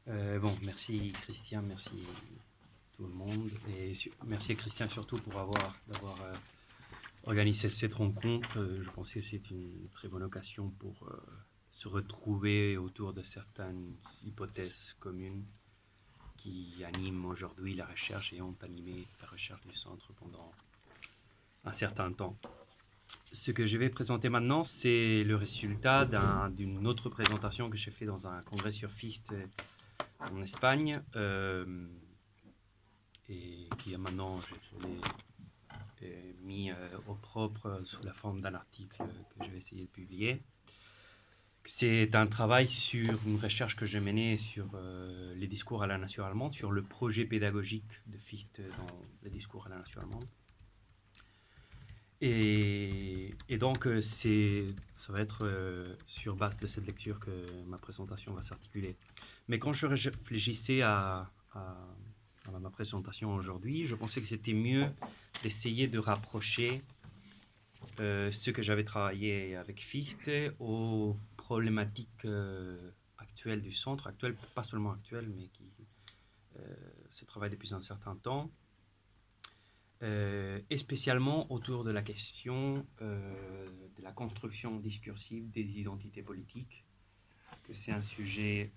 Merci Christian, merci tout le monde et merci Christian surtout d'avoir organisé cette rencontre. Je pense que c'est une très bonne occasion pour se retrouver autour de certaines hypothèses communes qui animent aujourd'hui la recherche et ont animé la recherche du centre pendant un certain temps. Ce que je vais présenter maintenant, c'est le résultat d'une autre présentation que j'ai fait dans un congrès sur Fichte en Espagne, et qui est maintenant, je l'ai mis au propre sous la forme d'un article que je vais essayer de publier. C'est un travail sur une recherche que j'ai menée sur les discours à la nation allemande, sur le projet pédagogique de Fichte dans les discours à la nation allemande. Et donc, ça va être sur base de cette lecture que ma présentation va s'articuler. Mais quand je réfléchissais à ma présentation aujourd'hui, je pensais que c'était mieux d'essayer de rapprocher ce que j'avais travaillé avec Fichte aux problématiques actuelles du centre, actuelles, pas seulement actuelles, mais qui se travaillent depuis un certain temps. Et spécialement autour de la question de la construction discursive des identités politiques, que c'est un sujet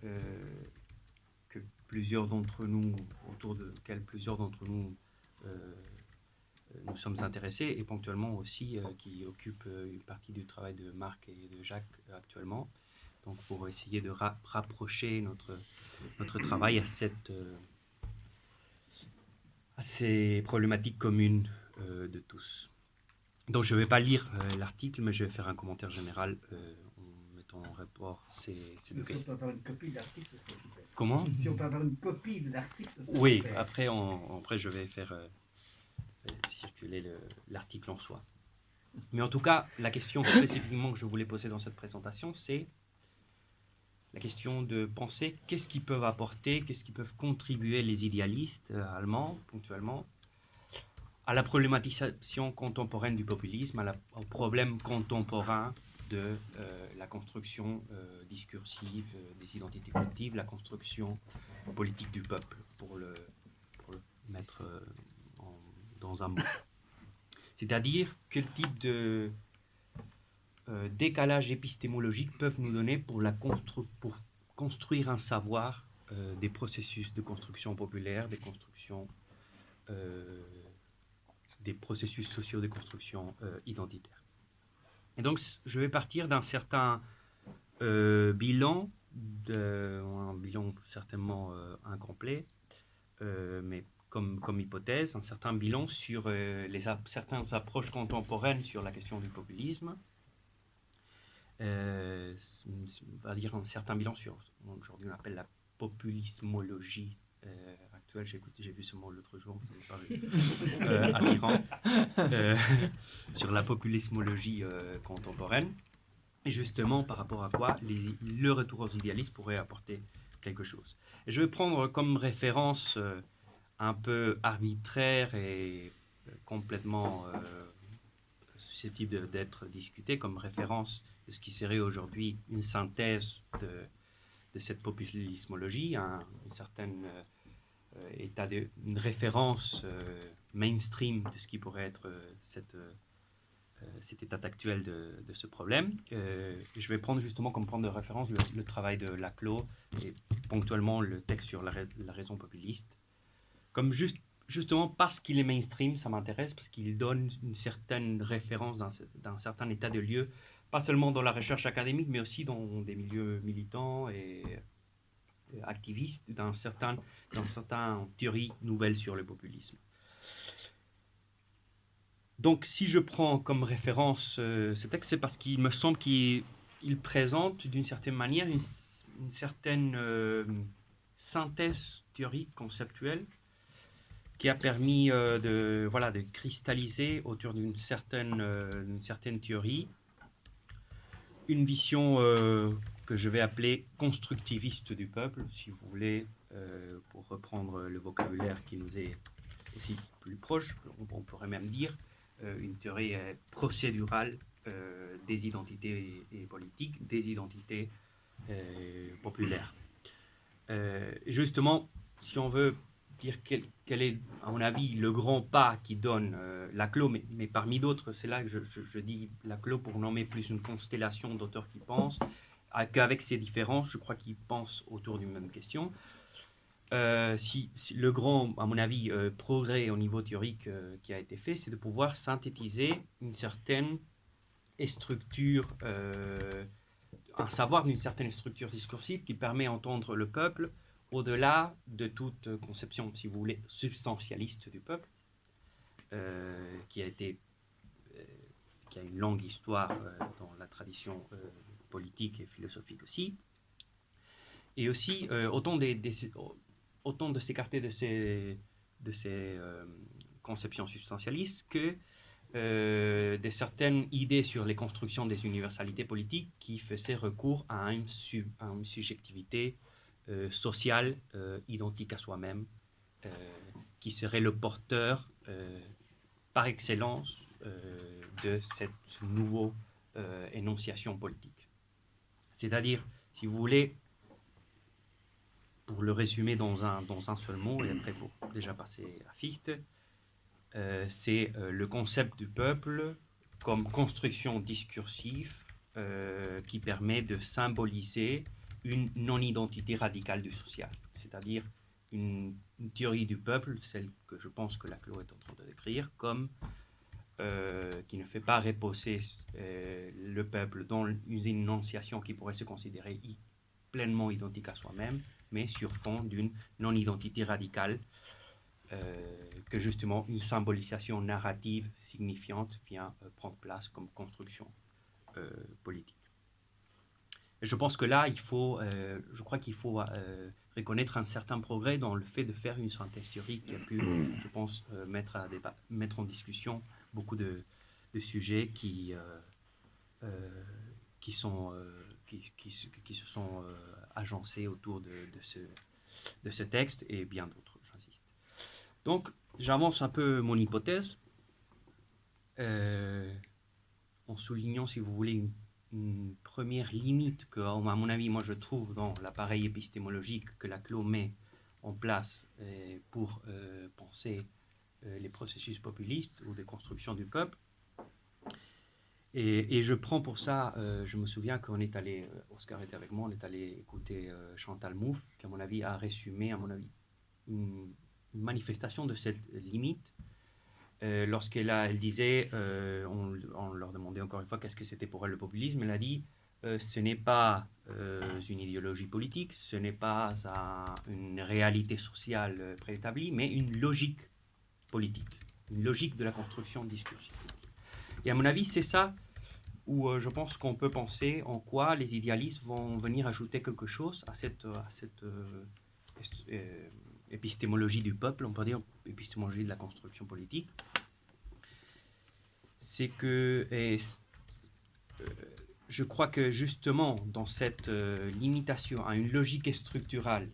que plusieurs d'entre nous, autour duquel plusieurs d'entre nous nous sommes intéressés, et ponctuellement aussi qui occupe une partie du travail de Marc et de Jacques actuellement. Donc pour essayer de rapprocher notre travail à ces problématiques communes de tous. Donc je ne vais pas lire l'article, mais je vais faire un commentaire général en mettant en rapport ces deux questions. Si on peut avoir une copie de l'article, ce serait super. Comment ? Si on peut avoir une copie de l'article, ce serait super. Après je vais faire circuler l'article en soi. Mais en tout cas, la question spécifiquement que je voulais poser dans cette présentation, c'est la question de penser qu'est-ce qu'ils peuvent apporter, qu'est-ce qu'ils peuvent contribuer les idéalistes allemands, ponctuellement, à la problématisation contemporaine du populisme, au problème contemporain de la construction discursive des identités collectives, la construction politique du peuple, pour le mettre dans un mot. C'est-à-dire quel type de décalage épistémologique peuvent nous donner pour construire un savoir des processus de construction populaire, des processus sociaux de construction identitaire. Et donc, je vais partir d'un certain bilan, un bilan certainement incomplet, mais comme hypothèse, un certain bilan sur certaines approches contemporaines sur la question du populisme. On va dire un certain bilan sur, aujourd'hui on appelle la populismologie actuelle. J'ai vu ce mot l'autre jour, c'est attirant, sur la populismologie contemporaine, et justement par rapport à quoi le retour aux idéalistes pourrait apporter quelque chose. Et je vais prendre comme référence un peu arbitraire et complètement susceptible d'être discuté comme référence de ce qui serait aujourd'hui une synthèse de cette populismologie, une certaine une référence mainstream de ce qui pourrait être cet état actuel de ce problème. Je vais prendre justement comme point de référence le travail de Laclos et ponctuellement le texte sur la raison populiste, comme justement parce qu'il est mainstream, ça m'intéresse, parce qu'il donne une certaine référence d'un certain état de lieu, pas seulement dans la recherche académique, mais aussi dans des milieux militants et activistes, dans certaines théories nouvelles sur le populisme. Donc, si je prends comme référence ce texte, c'est parce qu'il me semble qu'il présente d'une certaine manière une certaine synthèse théorique, conceptuelle, qui a permis de cristalliser autour d'une certaine théorie une vision que je vais appeler constructiviste du peuple, si vous voulez, pour reprendre le vocabulaire qui nous est aussi plus proche. On pourrait même dire une théorie procédurale des identités et politiques, des identités populaires. Justement, si on veut dire quel est, à mon avis, le grand pas qui donne Laclos, mais parmi d'autres, c'est là que je dis Laclos pour nommer plus une constellation d'auteurs qui pensent, qu'avec ces différences, je crois qu'ils pensent autour d'une même question. Si le grand, à mon avis, progrès au niveau théorique qui a été fait, c'est de pouvoir synthétiser une certaine structure, un savoir d'une certaine structure discursive qui permet d'entendre le peuple au-delà de toute conception, si vous voulez, substantialiste du peuple, qui a une longue histoire dans la tradition politique et philosophique aussi, et aussi autant de s'écarter de ces conceptions substantialistes que de certaines idées sur les constructions des universalités politiques qui faisaient recours à une subjectivité sociale identique à soi-même, qui serait le porteur par excellence de cette nouvelle énonciation politique. C'est-à-dire, si vous voulez, pour le résumer dans un seul mot, et après pour déjà passer à Fichte, c'est le concept du peuple comme construction discursive qui permet de symboliser une non-identité radicale du social, c'est-à-dire une théorie du peuple, celle que je pense que Laclos est en train de décrire, comme qui ne fait pas reposer le peuple dans une énonciation qui pourrait se considérer pleinement identique à soi-même, mais sur fond d'une non-identité radicale que justement une symbolisation narrative signifiante vient prendre place comme construction politique. Et je pense que là, je crois qu'il faut reconnaître un certain progrès dans le fait de faire une synthèse théorique qui a pu, je pense, mettre en discussion beaucoup de sujets qui se sont agencés autour de ce texte et bien d'autres, j'insiste. Donc, j'avance un peu mon hypothèse en soulignant, si vous voulez, une première limite que, à mon avis, moi je trouve dans l'appareil épistémologique que Laclos met en place pour penser les processus populistes ou de construction du peuple. Et je prends pour ça, je me souviens qu'on est allé, Oscar était avec moi, on est allé écouter Chantal Mouffe, qui à mon avis a résumé, à mon avis, une manifestation de cette limite lorsqu'elle disait, on leur demandait encore une fois qu'est-ce que c'était pour elle le populisme, elle a dit ce n'est pas une idéologie politique, ce n'est pas une réalité sociale préétablie, mais une logique politique, une logique de la construction discursive. Et à mon avis, c'est ça où je pense qu'on peut penser en quoi les idéalistes vont venir ajouter quelque chose à cette épistémologie du peuple, on peut dire épistémologie de la construction politique. C'est que je crois que justement dans cette limitation à une logique structurale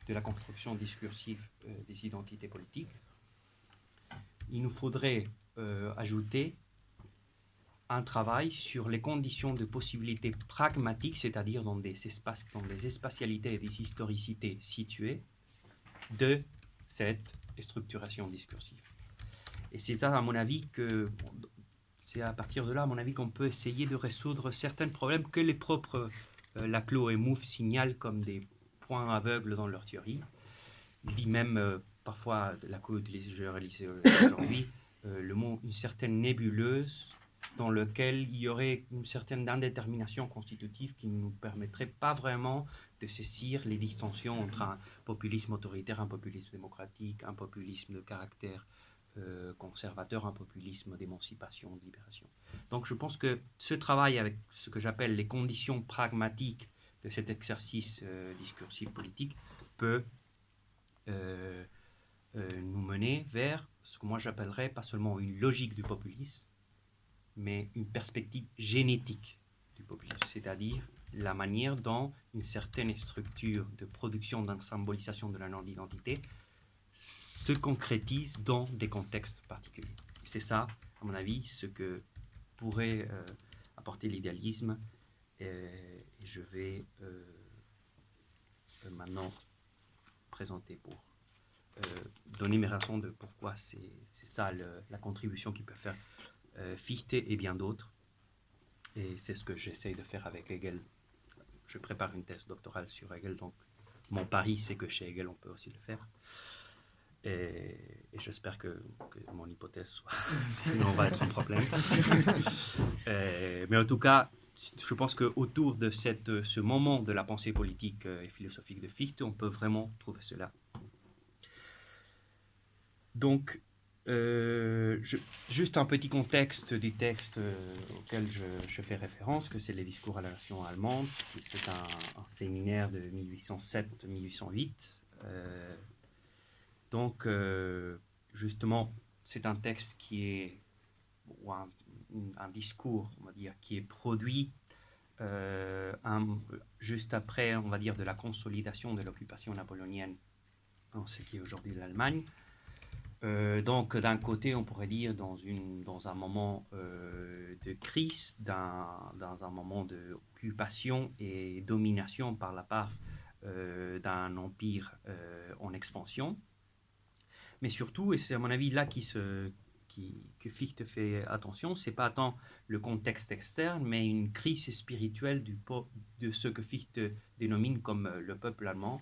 de la construction discursive des identités politiques, il nous faudrait ajouter un travail sur les conditions de possibilité pragmatique, c'est-à-dire dans des spatialités et des historicités situées de cette structuration discursive. Et c'est ça, à mon avis, c'est à partir de là, à mon avis, qu'on peut essayer de résoudre certains problèmes que les propres Laclos et Mouffe signalent comme des points aveugles dans leur théorie. Il dit même, parfois, Laclos utilise, je réalise aujourd'hui, le mot une certaine nébuleuse dans lequel il y aurait une certaine indétermination constitutive qui ne nous permettrait pas vraiment de saisir les distinctions entre un populisme autoritaire, un populisme démocratique, un populisme de caractère conservateur, un populisme d'émancipation, de libération. Donc je pense que ce travail avec ce que j'appelle les conditions pragmatiques de cet exercice discursif politique peut nous mener vers ce que moi j'appellerais pas seulement une logique du populisme, mais une perspective génétique du populisme, c'est-à-dire la manière dont une certaine structure de production, d'une symbolisation de la non-identité se concrétise dans des contextes particuliers. C'est ça, à mon avis, ce que pourrait apporter l'idéalisme, et je vais maintenant présenter pour donner mes raisons de pourquoi c'est ça la contribution qu'il peut faire Fichte et bien d'autres. Et c'est ce que j'essaye de faire avec Hegel. Je prépare une thèse doctorale sur Hegel, donc mon pari, c'est que chez Hegel, on peut aussi le faire. Et j'espère que mon hypothèse soit... sinon, on va être en problème. Mais en tout cas, je pense qu'autour de ce moment de la pensée politique et philosophique de Fichte, on peut vraiment trouver cela. Donc, juste un petit contexte du texte auquel je fais référence, que c'est les discours à la nation allemande. C'est un séminaire de 1807-1808. Donc, justement, c'est un texte qui est, ou un discours, on va dire, qui est produit juste après, on va dire, de la consolidation de l'occupation napoléonienne dans ce qui est aujourd'hui l'Allemagne. Donc, d'un côté, on pourrait dire dans un moment de crise, dans un moment d'occupation et domination par la part d'un empire en expansion. Mais surtout, et c'est à mon avis là que Fichte fait attention, c'est pas tant le contexte externe, mais une crise spirituelle de ce que Fichte dénomine comme le peuple allemand.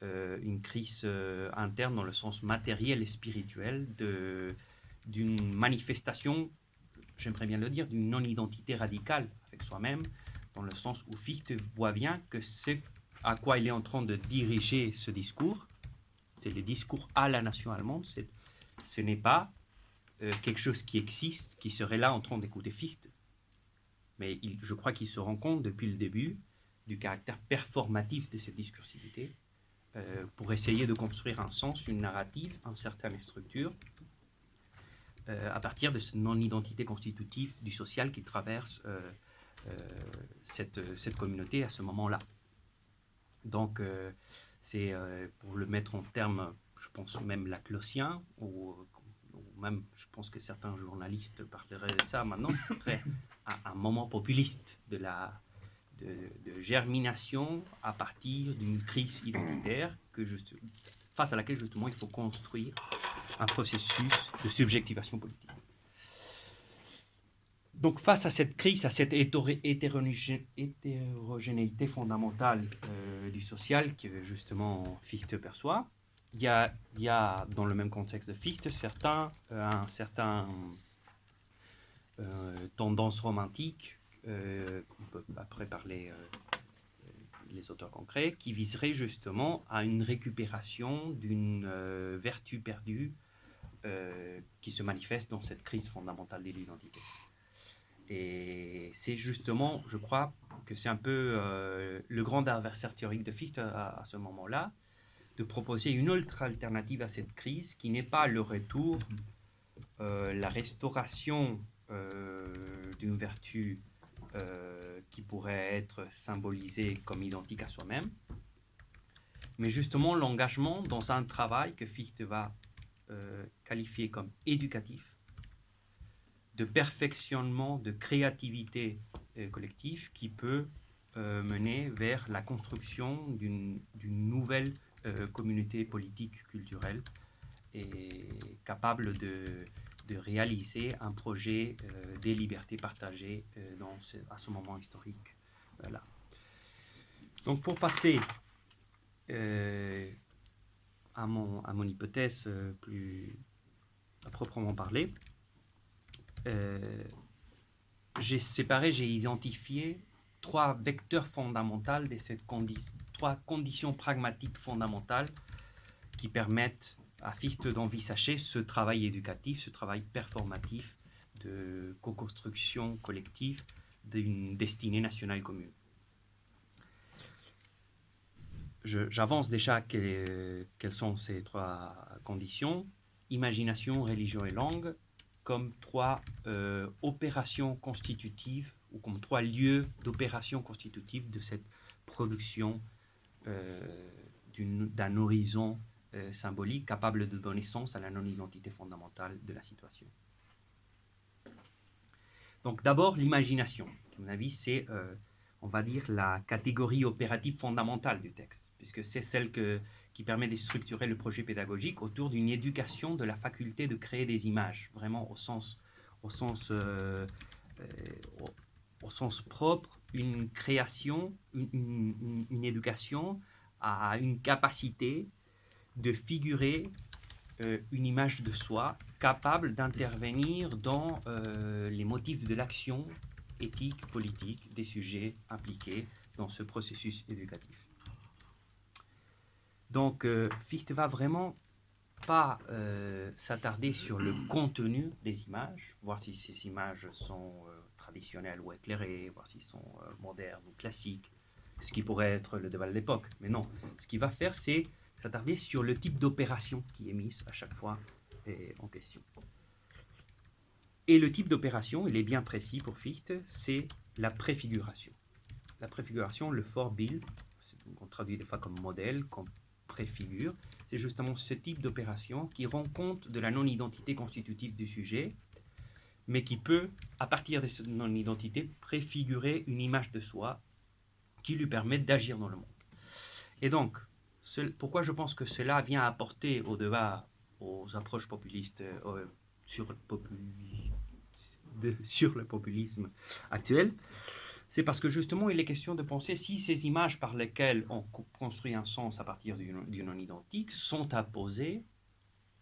Une crise interne dans le sens matériel et spirituel d'une manifestation, j'aimerais bien le dire, d'une non-identité radicale avec soi-même, dans le sens où Fichte voit bien que ce à quoi il est en train de diriger ce discours, c'est le discours à la nation allemande, ce n'est pas quelque chose qui existe, qui serait là en train d'écouter Fichte, mais je crois qu'il se rend compte depuis le début du caractère performatif de cette discursivité, pour essayer de construire un sens, une narrative, une certaine structure, à partir de cette non-identité constitutive du social qui traverse cette communauté à ce moment-là. Donc, c'est, pour le mettre en termes, je pense même laclosien, ou même, je pense que certains journalistes parleraient de ça maintenant, ce serait un moment populiste de germination à partir d'une crise identitaire face à laquelle justement il faut construire un processus de subjectivation politique. Donc face à cette crise, à cette hétérogénéité fondamentale du social que justement Fichte perçoit, il y a dans le même contexte de Fichte un certain tendance romantique, on peut après parler les auteurs concrets, qui viserait justement à une récupération d'une vertu perdue qui se manifeste dans cette crise fondamentale de l'identité. Et c'est justement, je crois, que c'est un peu le grand adversaire théorique de Fichte à ce moment-là, de proposer une autre alternative à cette crise qui n'est pas le retour, la restauration d'une vertu qui pourrait être symbolisée comme identique à soi-même, mais justement l'engagement dans un travail que Fichte va qualifier comme éducatif, de perfectionnement, de créativité collective qui peut mener vers la construction d'une nouvelle communauté politique, culturelle, et capable de réaliser un projet des libertés partagées à ce moment historique. Voilà. Donc pour passer à mon hypothèse plus à proprement parler, j'ai identifié trois vecteurs fondamentaux de trois conditions pragmatiques fondamentales qui permettent à Fichte d'envisager ce travail éducatif, ce travail performatif de co-construction collective d'une destinée nationale commune. J'avance déjà quelles sont ces trois conditions: imagination, religion et langue, comme trois opérations constitutives, ou comme trois lieux d'opération constitutive de cette production d'un horizon symbolique capable de donner sens à la non-identité fondamentale de la situation. Donc d'abord l'imagination, à mon avis c'est on va dire, la catégorie opérative fondamentale du texte, puisque c'est celle qui permet de structurer le projet pédagogique autour d'une éducation de la faculté de créer des images, vraiment au sens propre, une création, une éducation à une capacité de figurer une image de soi capable d'intervenir dans les motifs de l'action éthique, politique des sujets impliqués dans ce processus éducatif. Donc, Fichte va vraiment pas s'attarder sur le contenu des images, voir si ces images sont traditionnelles ou éclairées, voir s'ils sont modernes ou classiques, ce qui pourrait être le débat de l'époque. Mais non, ce qu'il va faire, c'est s'attarder sur le type d'opération qui est mise à chaque fois en question. Et le type d'opération, il est bien précis pour Fichte, c'est la préfiguration. La préfiguration, le Vorbild, on traduit des fois comme modèle, comme préfigure, c'est justement ce type d'opération qui rend compte de la non-identité constitutive du sujet, mais qui peut, à partir de cette non-identité, préfigurer une image de soi qui lui permet d'agir dans le monde. Et donc, pourquoi je pense que cela vient apporter au débat, aux approches populistes sur le populisme actuel, c'est parce que justement il est question de penser si ces images par lesquelles on construit un sens à partir du non-identique sont apposées,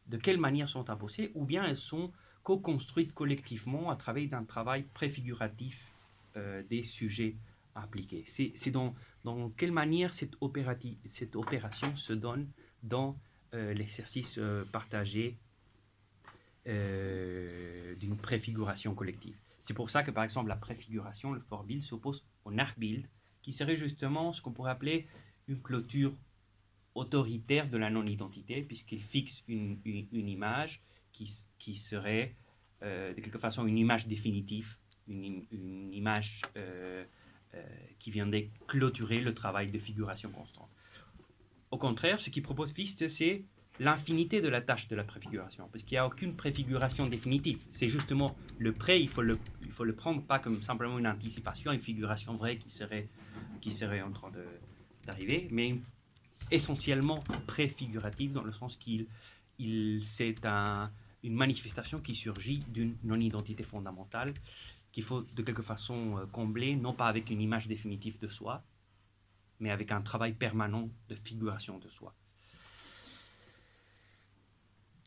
de quelle manière sont apposées, ou bien elles sont co-construites collectivement à travers d'un travail préfiguratif des sujets appliqués. C'est dans quelle manière cette opération se donne dans l'exercice partagé d'une préfiguration collective. C'est pour ça que, par exemple, la préfiguration, le Vorbild, s'oppose au Nachbild, qui serait justement ce qu'on pourrait appeler une clôture autoritaire de la non-identité, puisqu'il fixe une image qui serait, de quelque façon, une image définitive, une image qui viendrait clôturer le travail de figuration constante. Au contraire, ce qu'il propose Fichte, c'est l'infinité de la tâche de la préfiguration, parce qu'il n'y a aucune préfiguration définitive. C'est justement le pré, il faut le prendre pas comme simplement une anticipation, une figuration vraie qui serait en train d'arriver, mais essentiellement préfigurative dans le sens c'est une manifestation qui surgit d'une non-identité fondamentale qu'il faut de quelque façon combler, non pas avec une image définitive de soi, mais avec un travail permanent de figuration de soi.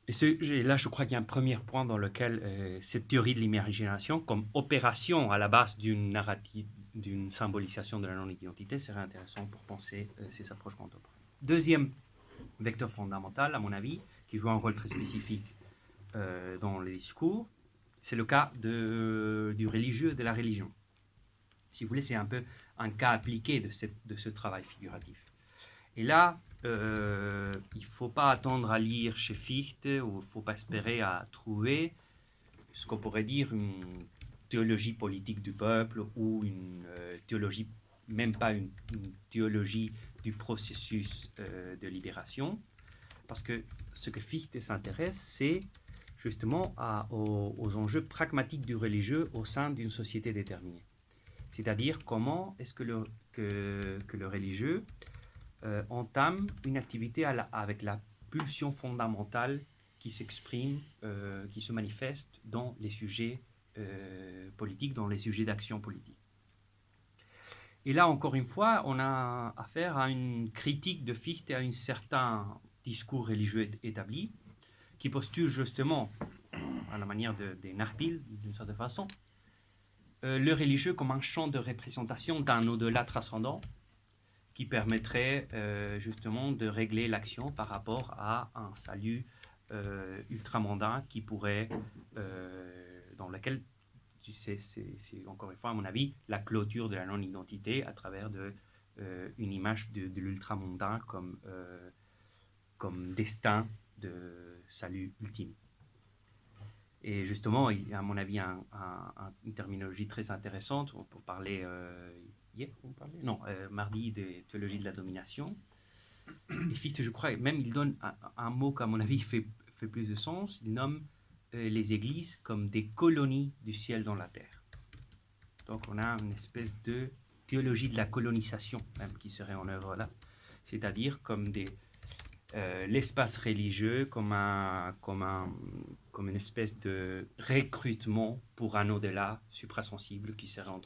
Et là, je crois qu'il y a un premier point dans lequel cette théorie de l'imagination, comme opération à la base d'une narrative, d'une symbolisation de la non-identité, serait intéressant pour penser ces approches contemporaines. Deuxième vecteur fondamental, à mon avis, qui joue un rôle très spécifique dans les discours, c'est le cas du religieux et de la religion. Si vous voulez, c'est un peu un cas appliqué de ce travail figuratif. Et là, il ne faut pas attendre à lire chez Fichte, ou il ne faut pas espérer à trouver ce qu'on pourrait dire une théologie politique du peuple, ou une théologie, même pas une théologie du processus de libération, parce que ce que Fichte s'intéresse, c'est justement aux enjeux pragmatiques du religieux au sein d'une société déterminée. C'est-à-dire comment est-ce que le religieux entame une activité avec la pulsion fondamentale qui s'exprime, qui se manifeste dans les sujets politiques, dans les sujets d'action politique. Et là, encore une fois, on a affaire à une critique de Fichte et à un certain discours religieux établi, qui postule justement, à la manière des Nachbild, d'une certaine façon, le religieux comme un champ de représentation d'un au-delà transcendant, qui permettrait justement de régler l'action par rapport à un salut ultramondain qui pourrait, dans lequel c'est encore une fois à mon avis la clôture de la non-identité à travers une image de l'ultramondain comme destin de salut ultime. Et justement, il y a à mon avis une terminologie très intéressante. On peut parler mardi de théologie de la domination. Et Fichte, je crois, même il donne un mot qui à mon avis fait plus de sens. Il nomme les églises comme des colonies du ciel dans la terre. Donc on a une espèce de théologie de la colonisation même qui serait en œuvre là, c'est-à-dire comme l'espace religieux comme une espèce de recrutement pour un au-delà suprasensible qui serait en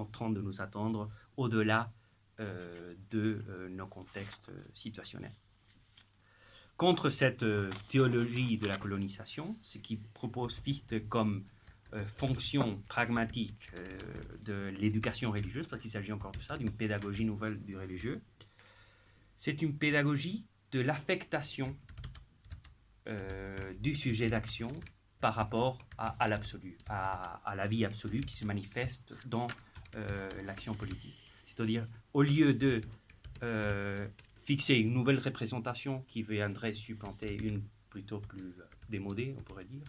train de nous attendre au-delà de nos contextes situationnels. Contre cette théologie de la colonisation, ce qui propose Fichte comme fonction pragmatique de l'éducation religieuse, parce qu'il s'agit encore de ça, d'une pédagogie nouvelle du religieux, c'est une pédagogie de l'affectation du sujet d'action par rapport à l'absolu, à la vie absolue qui se manifeste dans l'action politique. C'est-à-dire, au lieu de fixer une nouvelle représentation qui viendrait supplanter une plutôt plus démodée, on pourrait dire,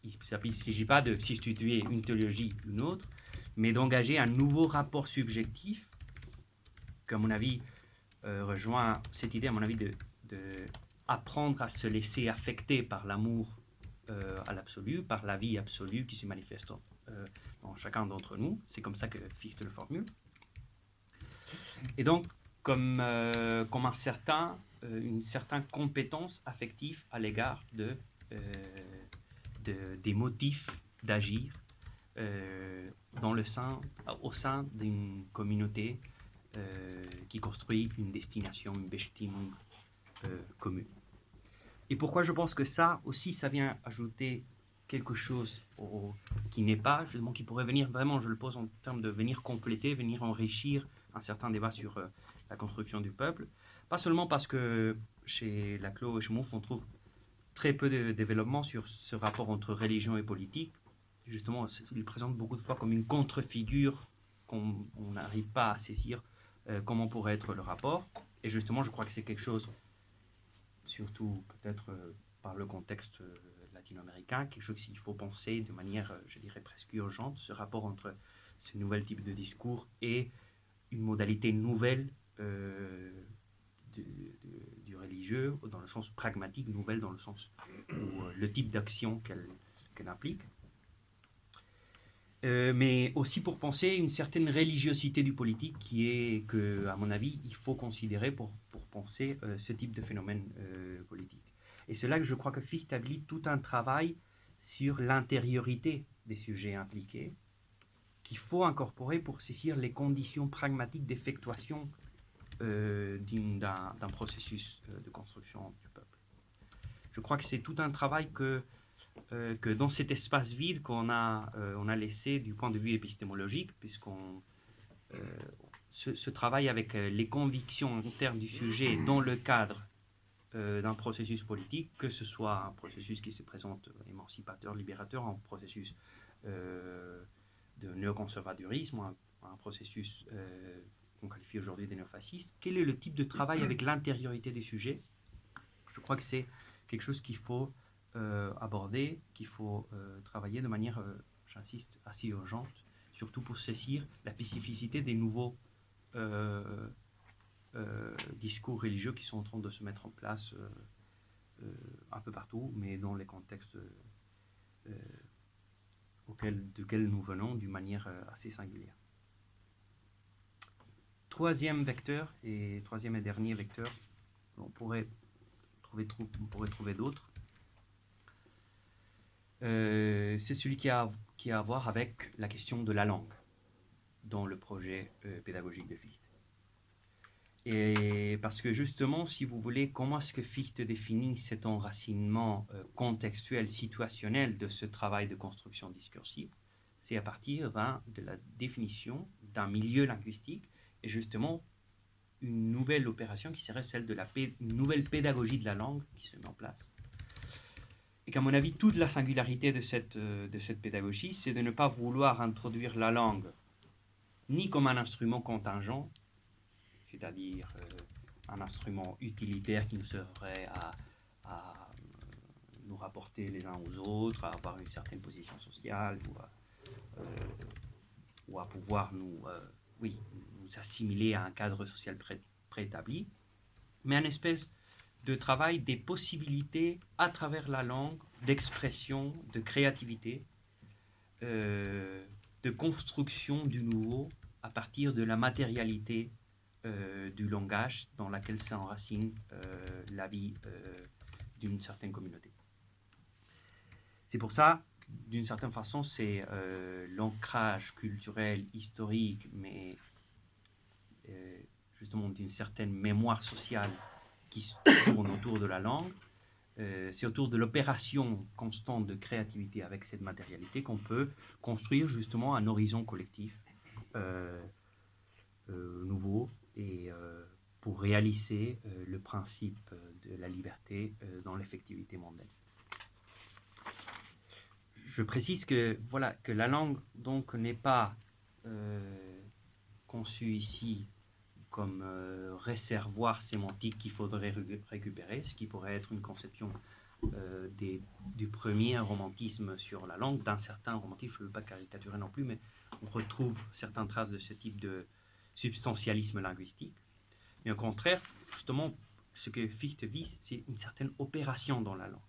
il ne s'agit pas de substituer une théologie ou une autre, mais d'engager un nouveau rapport subjectif qui, à mon avis, rejoint cette idée, à mon avis, de apprendre à se laisser affecter par l'amour à l'absolu, par la vie absolue qui se manifeste dans chacun d'entre nous. C'est comme ça que Fichte le formule. Et donc, comme une certaine compétence affective à l'égard des motifs d'agir au sein d'une communauté qui construit une destination, une Bestimmung commune. Et pourquoi je pense que ça aussi, ça vient ajouter quelque chose qui n'est pas, justement, qui pourrait venir vraiment, je le pose en termes de venir compléter, venir enrichir un certain débat sur la construction du peuple. Pas seulement parce que chez Laclos et chez Mouffe, on trouve très peu de développement sur ce rapport entre religion et politique. Justement, il présente beaucoup de fois comme une contre-figure qu'on n'arrive pas à saisir comment pourrait être le rapport. Et justement, je crois que c'est quelque chose, surtout peut-être par le contexte latino-américain, quelque chose qu'il faut penser de manière, je dirais, presque urgente, ce rapport entre ce nouvel type de discours et une modalité nouvelle du religieux, dans le sens pragmatique, nouvelle dans le sens où le type d'action qu'elle implique. Mais aussi pour penser une certaine religiosité du politique qui est que, à mon avis, il faut considérer pour penser ce type de phénomène politique. Et c'est là que je crois que Fichte établit tout un travail sur l'intériorité des sujets impliqués qu'il faut incorporer pour saisir les conditions pragmatiques d'effectuation d'un processus de construction du peuple. Je crois que c'est tout un travail que dans cet espace vide qu'on a laissé du point de vue épistémologique, puisqu'on ce travail avec les convictions internes du sujet dans le cadre d'un processus politique, que ce soit un processus qui se présente émancipateur, libérateur, un processus de néoconservadurisme, un processus qu'on qualifie aujourd'hui de néofasciste. Quel est le type de travail avec l'intériorité des sujets? Je crois que c'est quelque chose qu'il faut aborder, qu'il faut travailler de manière, j'insiste, assez urgente, surtout pour saisir la spécificité des nouveaux discours religieux qui sont en train de se mettre en place un peu partout, mais dans les contextes duquel nous venons d'une manière assez singulière. Troisième et dernier vecteur, on pourrait trouver d'autres, c'est celui qui a à voir avec la question de la langue dans le projet pédagogique de Fichte. Et parce que justement, si vous voulez, comment est-ce que Fichte définit cet enracinement contextuel, situationnel de ce travail de construction discursive? C'est à partir de la définition d'un milieu linguistique et justement une nouvelle opération qui serait celle de une nouvelle pédagogie de la langue qui se met en place. Et qu'à mon avis, toute la singularité de cette pédagogie, c'est de ne pas vouloir introduire la langue ni comme un instrument contingent, c'est-à-dire un instrument utilitaire qui nous servirait à nous rapporter les uns aux autres, à avoir une certaine position sociale, ou à pouvoir nous assimiler à un cadre social préétabli, mais une espèce de travail des possibilités à travers la langue, d'expression, de créativité, de construction du nouveau à partir de la matérialité du langage dans laquelle s'enracine la vie d'une certaine communauté. C'est pour ça, d'une certaine façon, c'est l'ancrage culturel, historique, mais justement d'une certaine mémoire sociale qui tourne autour de la langue. C'est autour de l'opération constante de créativité avec cette matérialité qu'on peut construire justement un horizon collectif nouveau et pour réaliser le principe de la liberté dans l'effectivité mondaine. Je précise que, voilà, que la langue donc n'est pas conçue ici comme réservoir sémantique qu'il faudrait récupérer, ce qui pourrait être une conception du premier romantisme sur la langue, d'un certain romantisme, je ne veux pas caricaturer non plus, mais on retrouve certaines traces de ce type de substantialisme linguistique. Mais au contraire, justement, ce que Fichte vise, c'est une certaine opération dans la langue,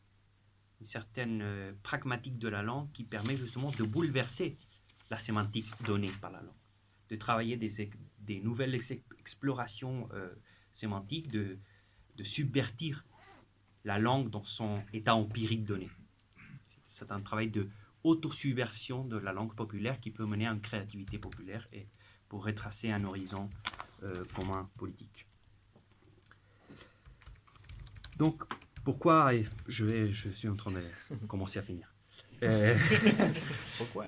une certaine pragmatique de la langue qui permet justement de bouleverser la sémantique donnée par la langue, de travailler des nouvelles explorations sémantiques, de subvertir la langue dans son état empirique donné. C'est un travail de autosubversion de la langue populaire qui peut mener à une créativité populaire et pour retracer un horizon commun politique. Donc, pourquoi, et je suis en train de commencer à finir. Pourquoi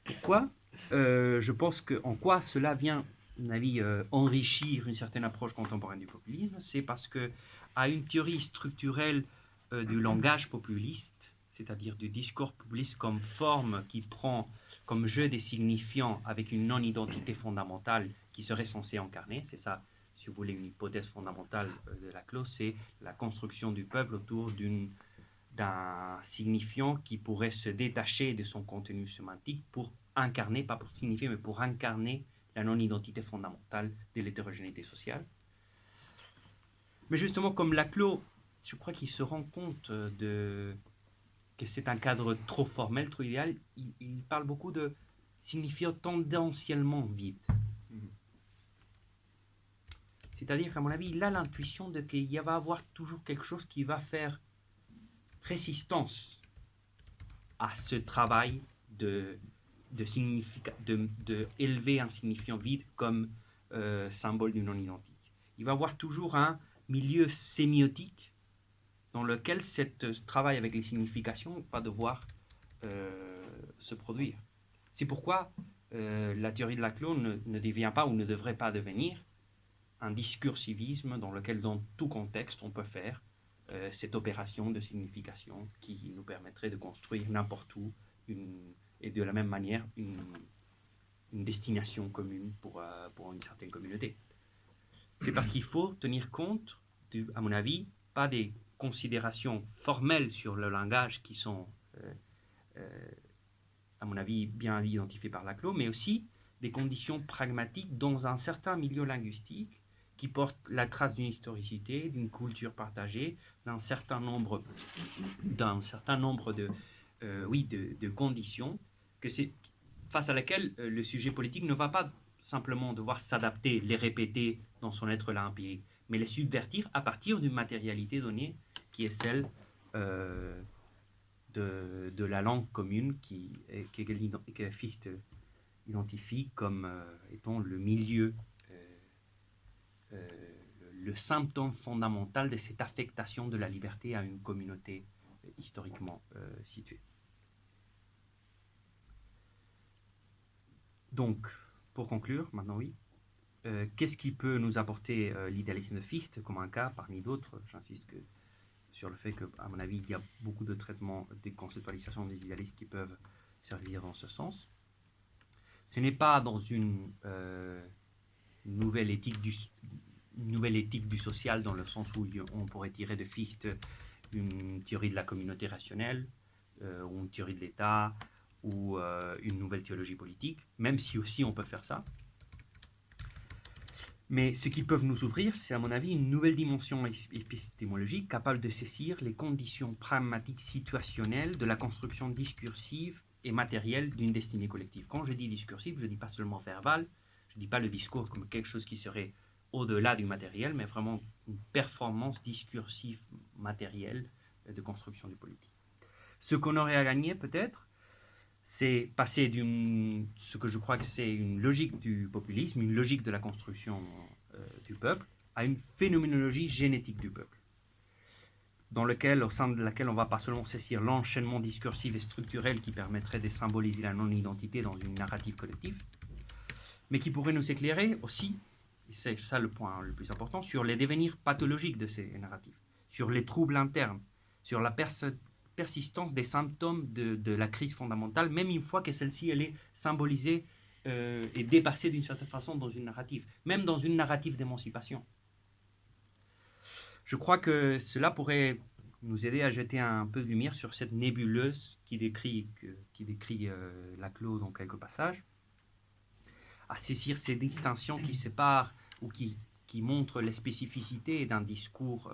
Pourquoi je pense qu'en quoi cela vient, à mon avis, enrichir une certaine approche contemporaine du populisme, c'est parce qu'à une théorie structurelle du langage populiste, c'est-à-dire du discours populiste comme forme qui prend comme jeu des signifiants avec une non-identité fondamentale qui serait censée incarner, c'est ça, si vous voulez, une hypothèse fondamentale de Laclos, c'est la construction du peuple autour d'un signifiant qui pourrait se détacher de son contenu sémantique pour incarner, pas pour signifier, mais pour incarner la non-identité fondamentale de l'hétérogénéité sociale. Mais justement, comme Laclos, je crois qu'il se rend compte que c'est un cadre trop formel, trop idéal, il parle beaucoup de signifiants tendanciellement vides. C'est-à-dire qu'à mon avis, il a l'intuition de qu'il va y avoir toujours quelque chose qui va faire résistance à ce travail de élever un signifiant vide comme symbole du non-identique. Il va y avoir toujours un milieu sémiotique dans lequel ce travail avec les significations va devoir se produire. C'est pourquoi la théorie de Laclos ne devient pas ou ne devrait pas devenir un discursivisme dans lequel, dans tout contexte, on peut faire cette opération de signification qui nous permettrait de construire n'importe où et de la même manière une destination commune pour une certaine communauté. C'est parce qu'il faut tenir compte, à mon avis, pas des considérations formelles sur le langage qui sont, à mon avis, bien identifiées par Laclos, mais aussi des conditions pragmatiques dans un certain milieu linguistique qui porte la trace d'une historicité, d'une culture partagée, d'un certain nombre de conditions, face à laquelle le sujet politique ne va pas simplement devoir s'adapter, les répéter dans son être là empirique, mais les subvertir à partir d'une matérialité donnée qui est celle de la langue commune que Fichte identifie comme étant le milieu, le symptôme fondamental de cette affectation de la liberté à une communauté historiquement située. Donc, pour conclure, maintenant oui, qu'est-ce qui peut nous apporter l'idéalisme de Fichte comme un cas parmi d'autres? J'insiste sur le fait qu'à mon avis, il y a beaucoup de traitements, de conceptualisation des idéalistes qui peuvent servir dans ce sens. Ce n'est pas dans une nouvelle éthique du social, dans le sens où on pourrait tirer de Fichte une théorie de la communauté rationnelle, ou une théorie de l'État, ou une nouvelle théologie politique, même si aussi on peut faire ça. Mais ce qui peut nous ouvrir, c'est à mon avis une nouvelle dimension épistémologique capable de saisir les conditions pragmatiques situationnelles de la construction discursive et matérielle d'une destinée collective. Quand je dis discursif, je ne dis pas seulement verbal, je ne dis pas le discours comme quelque chose qui serait au-delà du matériel, mais vraiment une performance discursive matérielle de construction du politique. Ce qu'on aurait à gagner peut-être, c'est passer ce que je crois que c'est une logique du populisme, une logique de la construction du peuple, à une phénoménologie génétique du peuple, au sein de laquelle on ne va pas seulement saisir l'enchaînement discursif et structurel qui permettrait de symboliser la non-identité dans une narrative collective, mais qui pourrait nous éclairer aussi, et c'est ça le point le plus important, sur les devenirs pathologiques de ces narratifs, sur les troubles internes, sur la persistance des symptômes de la crise fondamentale, même une fois que celle-ci elle est symbolisée et dépassée d'une certaine façon dans une narrative, même dans une narrative d'émancipation. Je crois que cela pourrait nous aider à jeter un peu de lumière sur cette nébuleuse qui décrit Laclos dans quelques passages, à saisir ces distinctions qui séparent ou qui montrent les spécificités d'un discours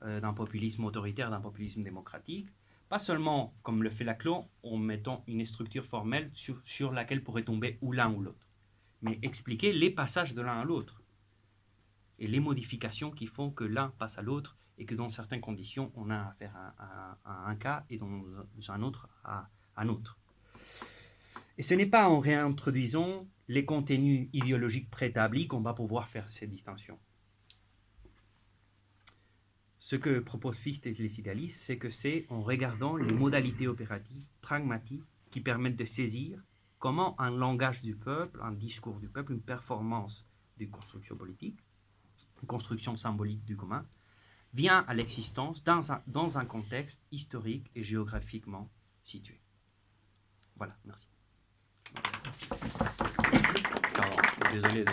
d'un populisme autoritaire, d'un populisme démocratique, pas seulement, comme le fait Laclos, en mettant une structure formelle sur laquelle pourrait tomber ou l'un ou l'autre, mais expliquer les passages de l'un à l'autre et les modifications qui font que l'un passe à l'autre et que dans certaines conditions, on a affaire à un cas et dans un autre à un autre. Et ce n'est pas en réintroduisant les contenus idéologiques préétablis qu'on va pouvoir faire ces distinctions. Ce que proposent Fichte et les idéalistes, c'est que c'est en regardant les modalités opératives, pragmatiques, qui permettent de saisir comment un langage du peuple, un discours du peuple, une performance d'une construction politique, une construction symbolique du commun, vient à l'existence dans un contexte historique et géographiquement situé. Voilà, merci. Pardon, désolé de